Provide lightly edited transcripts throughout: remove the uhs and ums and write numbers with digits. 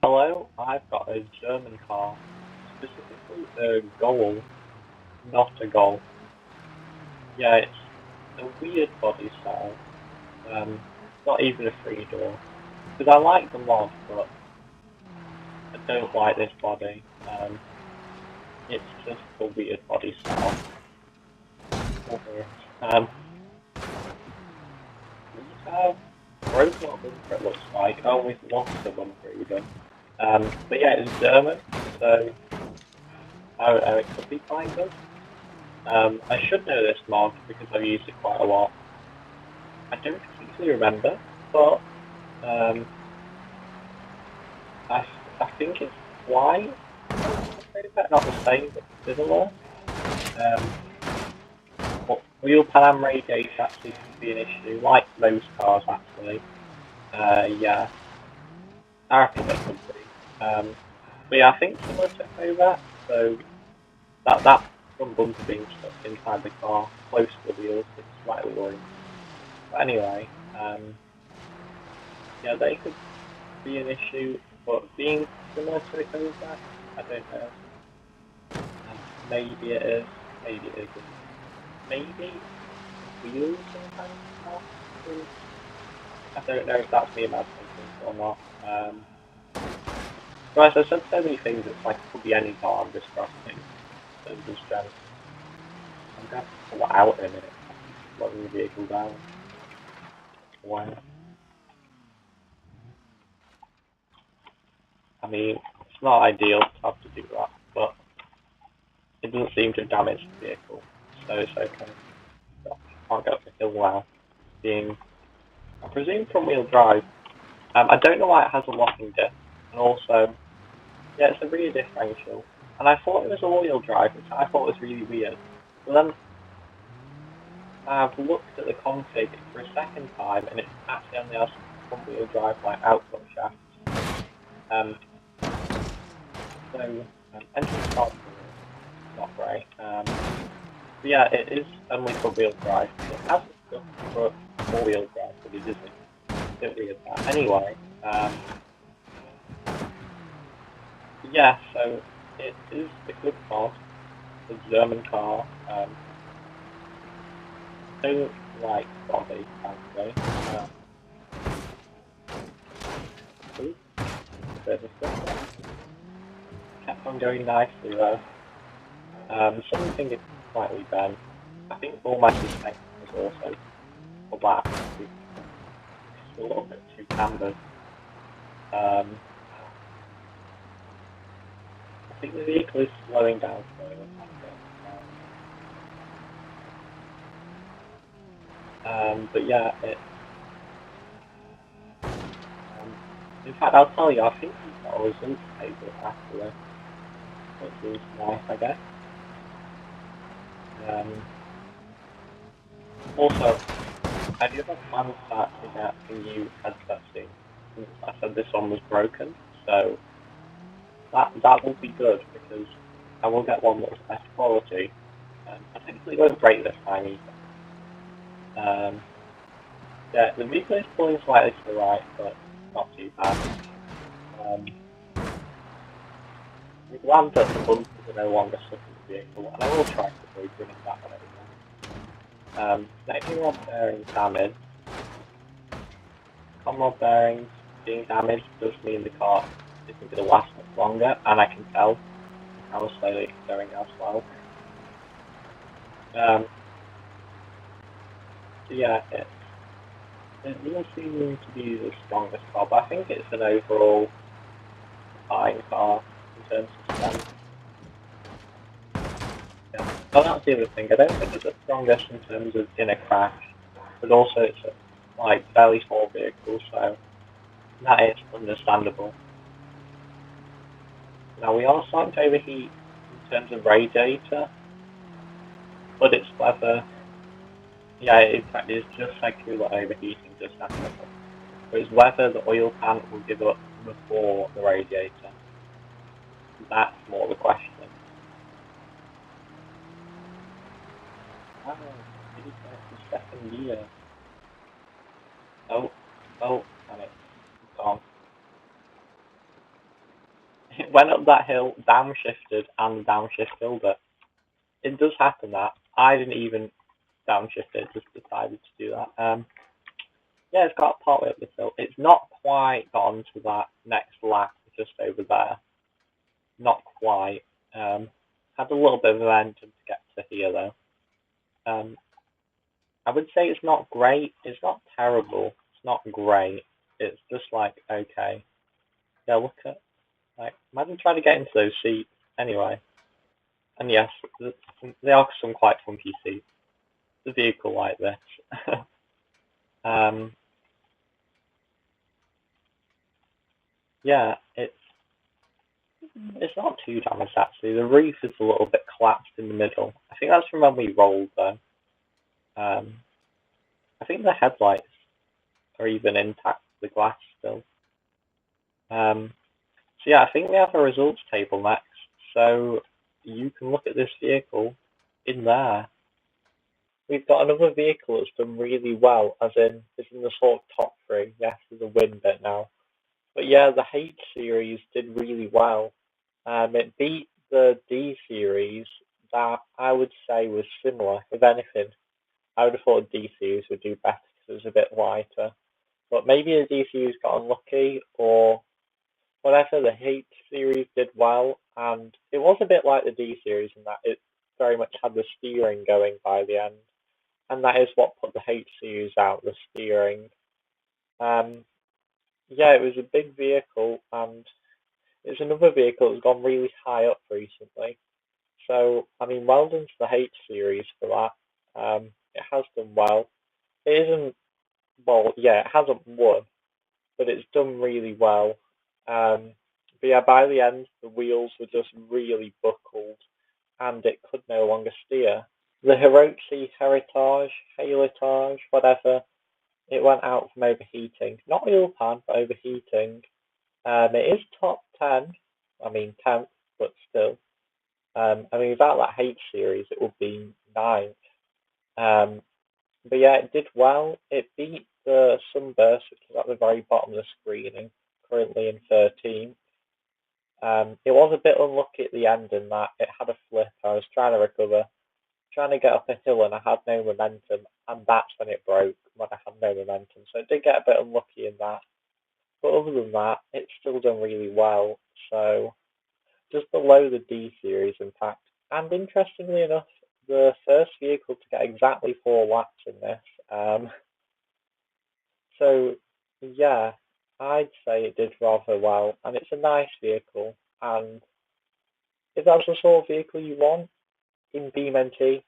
Hello, I've got a German car, specifically a Goal, not a Golf. Yeah, it's a weird body style. Not even a three door. Because I like the mod, but I don't like this body. It's just a weird body style. We have broken up bumper, it looks like. Oh, we've lost the bumper even. But yeah, it's German, so I don't know, it could be quite good. I should know this mod because I've used it quite a lot. I don't particularly remember, but I, I think it's quite not the same, but similar. But wheel pan radiator actually can be an issue, like most cars actually. Yeah, I reckon it could be. But yeah, I think similar to HiPrivate, so that front bumper being stuck inside the car, close to the wheels, it's slightly worrying. But anyway, yeah, they could be an issue, but being similar to HiPrivate, I don't know. Maybe it is, maybe it isn't. Maybe wheels sometimes not. I don't know if that's me imagining things or not. Guys, I said so many things, it's like it could be any car I'm just crossing in terms of strength. I'm going to pull it out in a minute. Slowing the vehicle down. Wow. I mean, it's not ideal to have to do that, but it doesn't seem to damage the vehicle, so it's okay. So, can't go up the hill now. Being, I presume, front-wheel drive. I don't know why it has a locking disc, and also, yeah, it's a rear differential. And I thought it was all-wheel drive, which I thought was really weird. But then I've looked at the config for a second time, and it actually only has front-wheel drive like output shafts. So engine start not great. But yeah, it is only for wheel drive. It has stuff for four-wheel drive, but it isn't. Don't read that. Anyway, yeah, so it is a good mod. The German car. Don't like body, frankly. Kept on going nicely though. Something is slightly bent. I think all my suspension is also for that. It's a little bit too cambered. I think the vehicle is slowing down slowly. But yeah, in fact, I'll tell you, I think we've got a results table actually, which is nice, I guess. Also, I do have plans to actually get a new headset soon. Since I said this one was broken, so that will be good because I will get one that's best quality. I think it won't break this time either. Yeah, the vehicle is pulling slightly to the right, but not too bad. I'm glad that the bumpers are no longer stuck in the vehicle, and I will try to avoid running that one over. Connecting rod bearings damaged. Com rod bearings being damaged does mean the car isn't going to last much longer, and I can tell how slowly it's going as well. So yeah, it doesn't seem to be the strongest car, but I think it's an overall fine car in terms of strength. Yeah. Oh, that's the other thing. I don't think it's the strongest in terms of in a crash, but also it's a fairly small vehicle, so that is understandable. Now we are starting to overheat in terms of radiator, but it's whether, yeah, in fact it's just like cooler overheating just after. But it's whether the oil pan will give up before the radiator. That's more the question. Oh, it is the second year. Oh, damn it. It's gone. went up that hill, downshifted, and downshift killed it. It does happen that I didn't even downshift it, just decided to do that. Yeah, it's got partway up the hill. It's not quite gotten to that next lap, just over there. Not quite. Had a little bit of momentum to get to here though. I would say it's not great. It's not terrible. It's not great. It's just like okay. Yeah, look at imagine trying to get into those seats anyway. And yes, there are some quite funky seats. The vehicle like this. Yeah, it's not too damaged actually. The roof is a little bit collapsed in the middle. I think that's from when we rolled though. I think the headlights are even intact, the glass still. So yeah, I think we have a results table next. So you can look at this vehicle in there. We've got another vehicle that's done really well, as in it's in the sort of top three. Yes, there's a win bit now. But yeah, the H series did really well. It beat the D series that I would say was similar. If anything, I would have thought D series would do better because it was a bit lighter. But maybe the D series got unlucky or whatever. The H series did well, and it was a bit like the D series in that it very much had the steering going by the end, and that is what put the H series out, the steering. Yeah, it was a big vehicle, and it's another vehicle that's gone really high up recently. So, I mean, well done to the H series for that. It has done well. It isn't, well, yeah, it hasn't won, but it's done really well. But yeah, by the end, the wheels were just really buckled, and it could no longer steer. The Hirochi Heritage, whatever, it went out from overheating. Not oil pan, but overheating. It is top 10. I mean, 10th, but still. I mean, without that H series, it would be 9th. But yeah, it did well. It beat the Sunburst, which is at the very bottom of the screening, currently in 13th. It was a bit unlucky at the end in that it had a flip. I was trying to recover, trying to get up a hill, and I had no momentum, and that's when it broke, when I had no momentum. So it did get a bit unlucky in that. But other than that, it's still done really well. So just below the D series, in fact. And interestingly enough, the first vehicle to get exactly 4 laps in this. So yeah, I'd say it did rather well, and it's a nice vehicle. And if that's the sort of vehicle you want in BeamNG,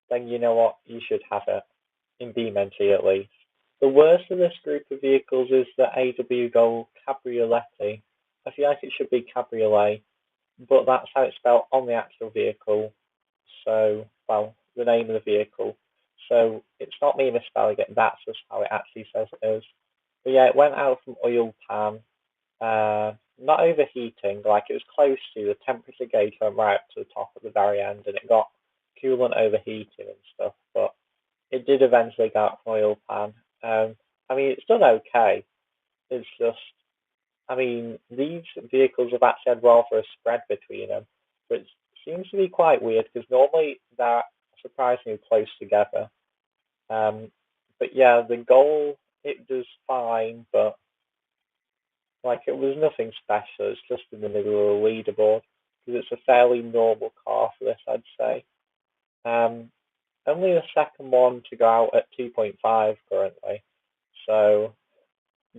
then you know what, you should have it in BeamNG at least. The worst of this group of vehicles is the AW Gold Cabriolet. I feel like it should be Cabriolet, but that's how it's spelled on the actual vehicle. So, well, the name of the vehicle. So it's not me misspelling it, that's just how it actually says it is. But yeah, it went out from oil pan, not overheating, like it was close to, the temperature gauge went right up to the top at the very end, and it got coolant overheating and stuff, but it did eventually go out from oil pan. I mean, it's done okay. It's just, I mean, these vehicles have actually had rather a spread between them, which seems to be quite weird because normally they're surprisingly close together. But yeah, the goal, it does fine, but like it was nothing special. It's just in the middle of the leaderboard because it's a fairly normal car for this, I'd say. Only the second one to go out at 2.5 currently. So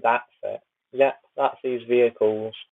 that's it. Yeah, that's these vehicles.